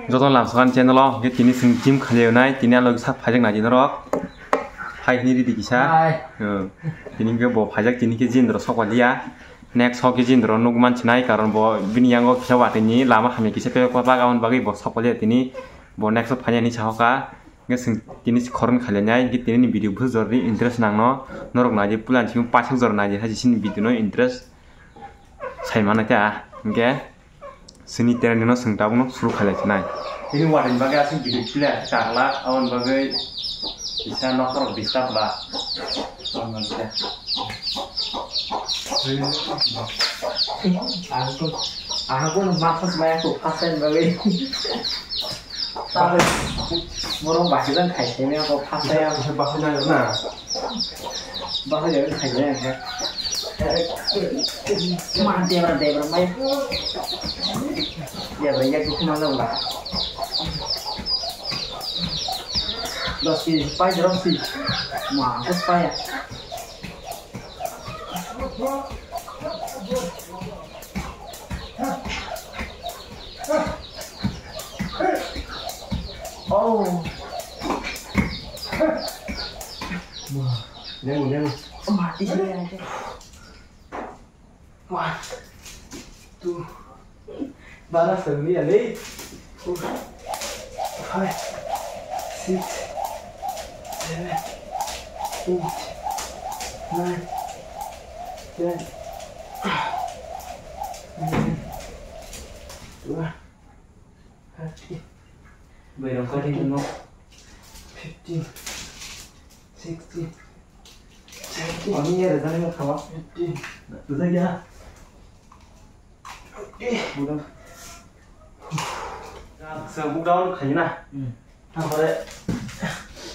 Joton lamsakan channel o ge tini sing gym khalionai tini alog sak phajak naji norok phai ni ridi kisa tini ge bo phajak tini ke jin ro sokwalia next hoki jin ro nugman chnai karon bo bini yango kisa watini lama hami kisa pe ko bagaon bagi bo sokwalia tini bo next phanya ni chahoka ge sing tini khoron khalionai ge tini ni video bhuzor ri interest nangno norok naji pulan chim pasang jor naji haji sin video no interest saimana ta ge sini terno sing tabno suru khalaichna ini warin bagai asing video pula karla awan bagai bisa nokor bisa ba awan ya aku maksud saya tuh pasien bagai tapi morong bahkan kayaknya aku pasien bahasanya na bahasa kayaknya ya mati bermain ya banyak itu mana lah dos sih supaya jelas sih aku supaya oh wah nemu mati sih aja wah tuh balas lagi ya nih 5 6 7 8 9 10 2 berapa kali ini 15 16 17 oh ini ada tadi mau kawan 15 itu saja udah sebut daun kayaknya apa deh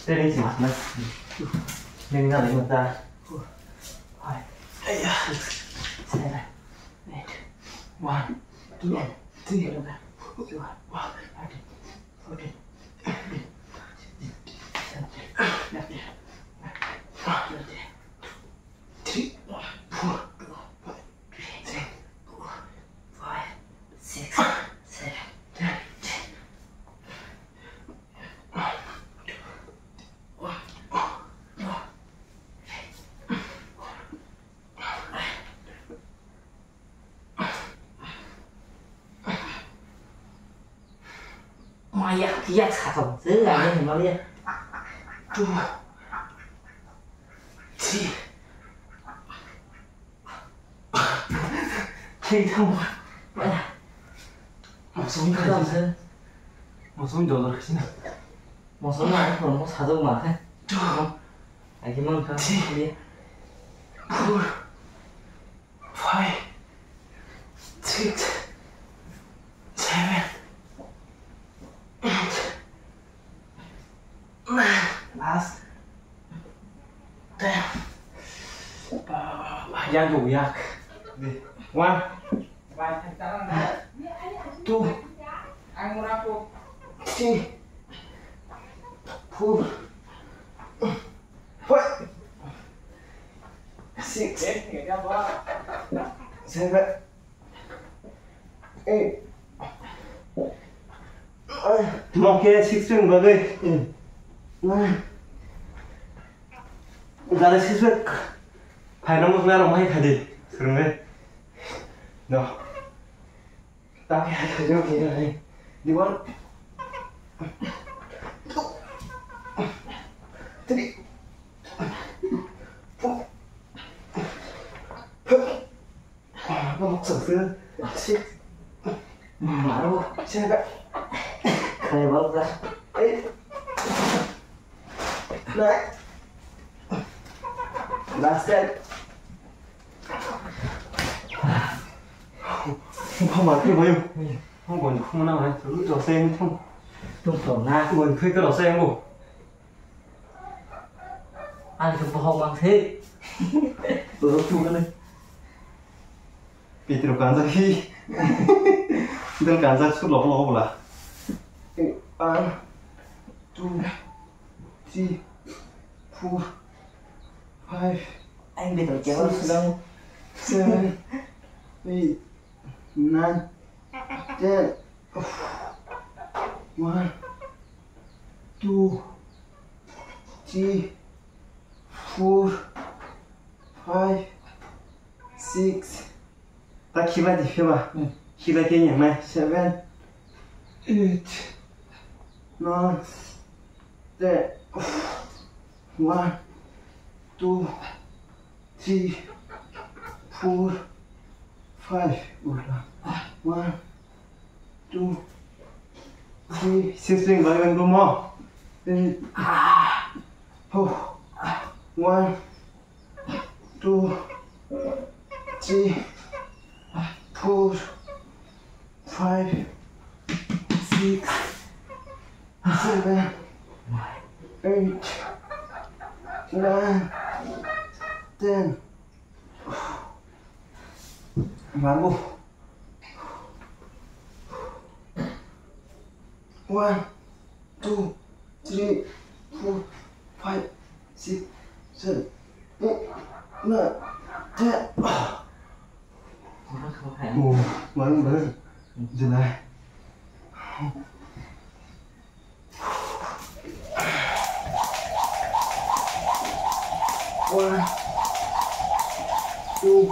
dari sini mas ini nggak ada mata ayah saya 1 2 3 4 mày kia xả phòng dưới là lên nó liền tu chi khi thông vậy là một số những cái gì một số đồ rồi xin một số này còn có xả dầu mà thế anh cái mông không đi 4 5 6 7 last damn yang đủ yak one two three 4 5 6 7 8 một kia xích xuyên vào đây ra đây xích xuyên phải nó một ra đồng hay phải đi sướng đấy đó tao cái hai thằng kia này đi bắn thế đi nó một sợi xưa xích mà đâu xe vậy này bóc ra ấy đấy là xe không mà cái bao nhiêu không còn không nào này cứ trò xe không trong tổ na còn thuê cái trò xe không anh không bao bằng thế tôi chung cái này bị tiểu cản ra khi tiểu cản ra suốt lỗ lỗ là 1 2 3 4 5 anh bị tổ chức đâu 7 8 9 10 1, 2, 3, 4, 5, 6. Ta khi mà thì phía mà khi là cái nhảy này 7, 8, 9, 10. 1, 2, 3, 4, 5. 1, 2, 3, 6 vào gần đúng không? 4, 1, 2, 3, 4, 5, 6, 7, 8, 9, 10. Baru 1, 2, 3, 4, 5, 6, 7, 8, 9, 10. Ồ, vâng, giờ này. One, two,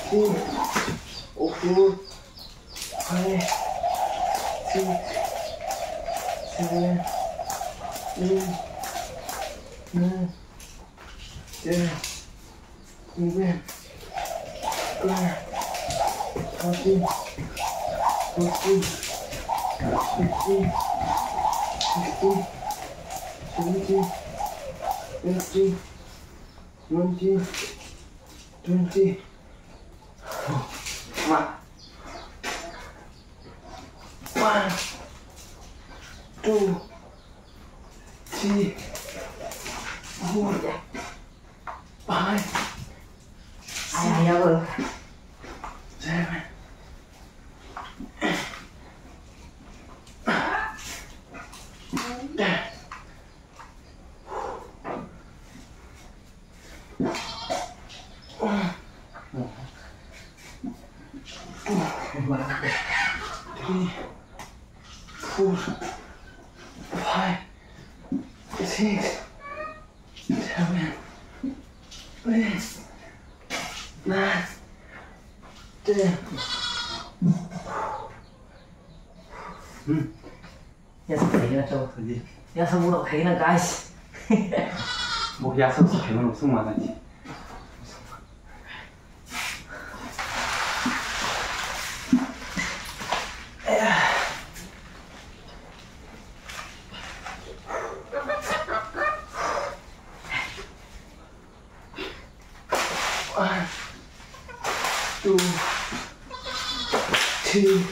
three, four, 5, 6, 7, 8, 9, 10, 11, 12, 13, 14, 15, 16, 17, 18, 19, 20. Mà 1, 2, 3, 4, 5, 6, 7, 8. Three, 4, 5, 6, 7, 8, 9, 10. Ya sắp thấy là trâu Cái gì? ya sắp muốn thấy là guys. Một giá sắp phải nó xuống mà là gì? One, two, three,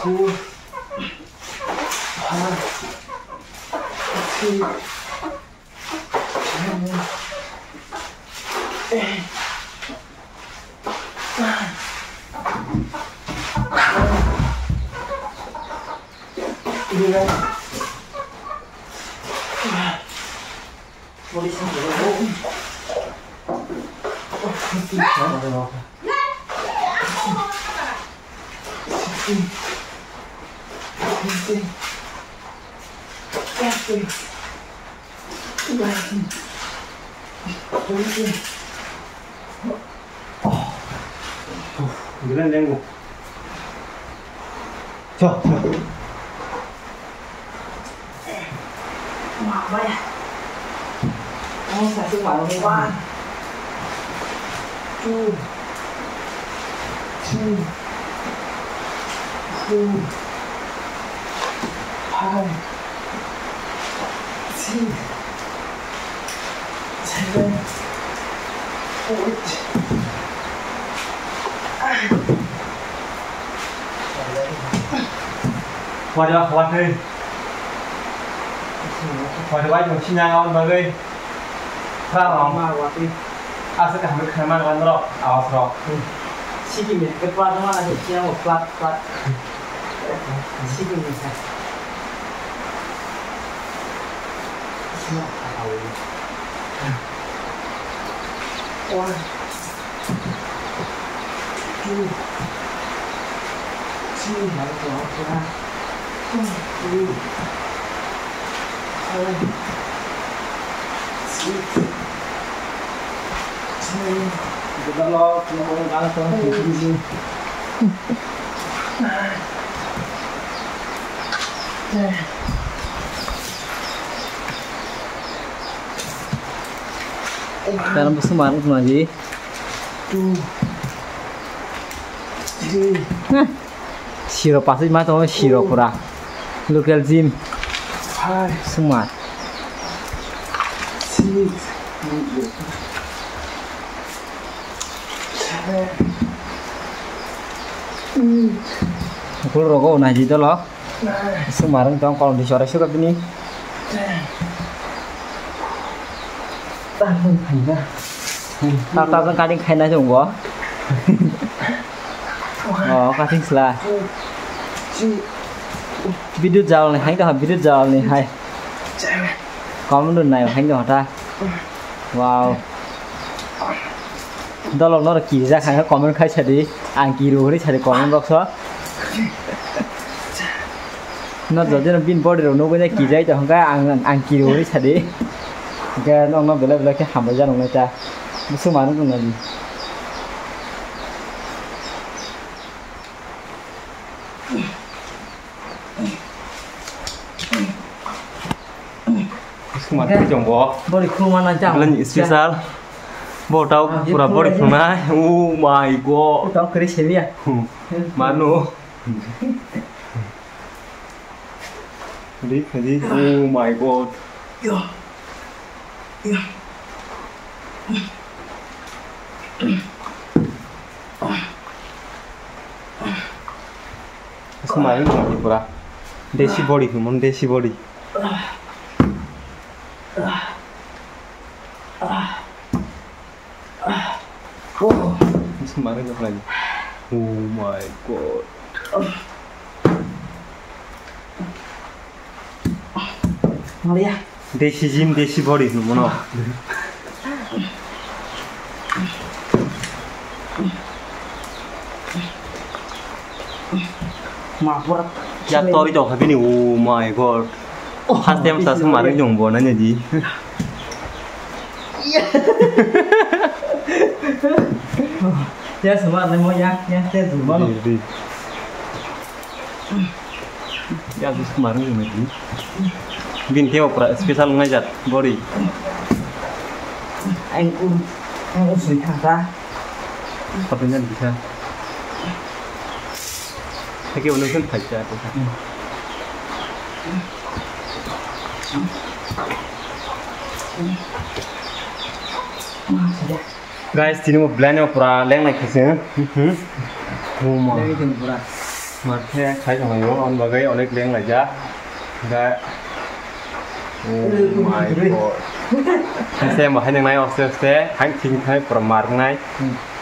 4, 5, 6, 7, 8, 9. Đi đây. Vô đi xem thử vô. Rồi. 16, 17, 18, 19, 20. Lên lên ngủ. Chờ. Wow vậy à? Anh phải sức mạnh hôm qua. 2, 3, 4, 5, 6, 7, 8. Qua chưa? Qua đi. Qua đi bay một chi nhang on mà đi. Sao không? Mà quá đi. À sẽ cảm thấy khá mang ăn rồi. À rồi. Chỉ kìm mình cái plat nó là hiện ra một plat. Chỉ kìm mình phải. One, 2, 3, Nói của nó Kita lo mau kalah sama ini. Dalam persembahan semua lagi. Siro pasti mah tuh siro pura. Local gym. Semua. Aku rokok nah gitu loh. Semarang dong kalau di sore suka ini. Tao con cutting khay na dùng quá. Cutting sla. Video giàu này hành đó video giàu này hay. Có một lần này hành đó ta. Wow. Đó là nó là kỳ ra khai có một khai chạy đi ăn kỳ đồ đi chạy đi còn một số. Nó giờ cho nó pin body rồi nó cái kỳ dây cho không cái ăn kỳ đồ đi chạy đi. Cái nó về lại cái hầm ở ra này ta. Một số mà nó cũng là gì? Số mà cái chồng bò. Body crew mana chẳng. Lên những special. Bò tao pura body crew này. Oh my god. Tao kiri sini ya. Mano. Đi. Oh my god. Semarin lagi pura. Desi body, mon desi body. Semarin lagi. Oh my god. Ngeliat. Desi gym, desi body, mono. Mapur. Ya tori dok habis ni. Oh my god. Has dem sa semarin jong bona nya ji. Ya semua ada mau ya saya semua loh. Ya habis kemarin jong ni. Bin theo pra special ngajat body. Anh sủi thẳng ra. Katanya bisa. Kayak udah kan baca tuh. Guys, ini mau belanja pura leng naik kesini. Rumah. Đây thì pura. Makanya kayak sama yo, on bagai oleh leng aja. Enggak. Oh my god. Saya mau hanya naik oke, hanya tinggal permar naik.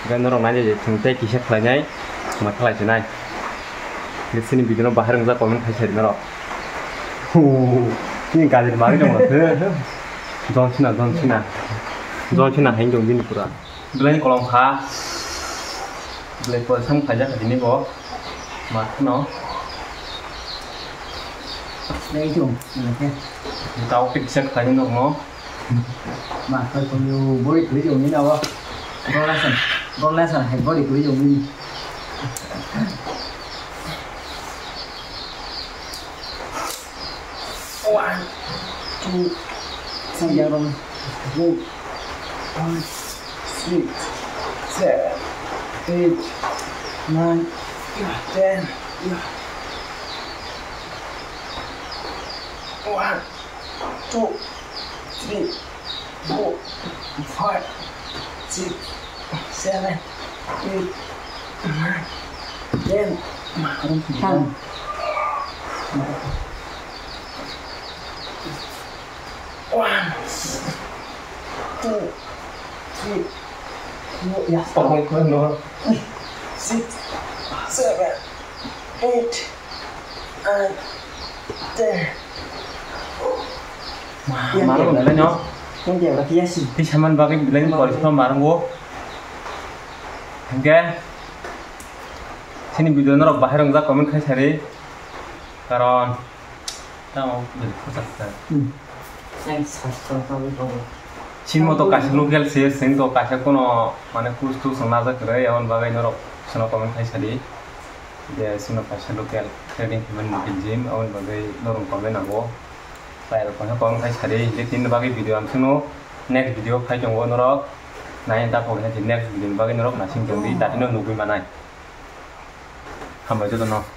Gan orang aja jadi tinggal kisah lainnya, masalah aja naik. Di sini video bahar nggak komen kasih di naro. Ini kali kemarin dong mas. Don Cina hành ini pura. Belain kolom kha. Belain pasang pajak ke sini boh. Mas no. Đây chung, này Tahu pizza kalian dong no. mà tôi còn nhiều body cứ dùng như đâu không? Con lesson hay body cứ dùng đi. One, two, three, four, 5, 6, 7, 8, 9, 10. 1, 2, 3, 4, 5, 6, 7, 8, 9, 10. Không thăng. 1, 2, 3, 4, yes. Oh my god, no. 6, 7, 8, 9, 10. Marung lain no. Yang dia lagi ya sih. Di zaman bagi lain polis pun marung wo. Oke. Sini video naro bahar enggak komen kasih hari. karon tao jadi pusat yang satu itu cimo to kasih local sih sing to kasih kono mana kurs tu sengaja kerja awan bagai norok sono komen kai sadi dia sono kasih local trading human mungkin gym awan bagai norong komen aku saya kono komen kai sadi jadi tin bagai video am sono next video kai jonggo norok nah yang tak pokoknya di next video bagai norok nasi jongdi tadi no nungguin mana hamba itu no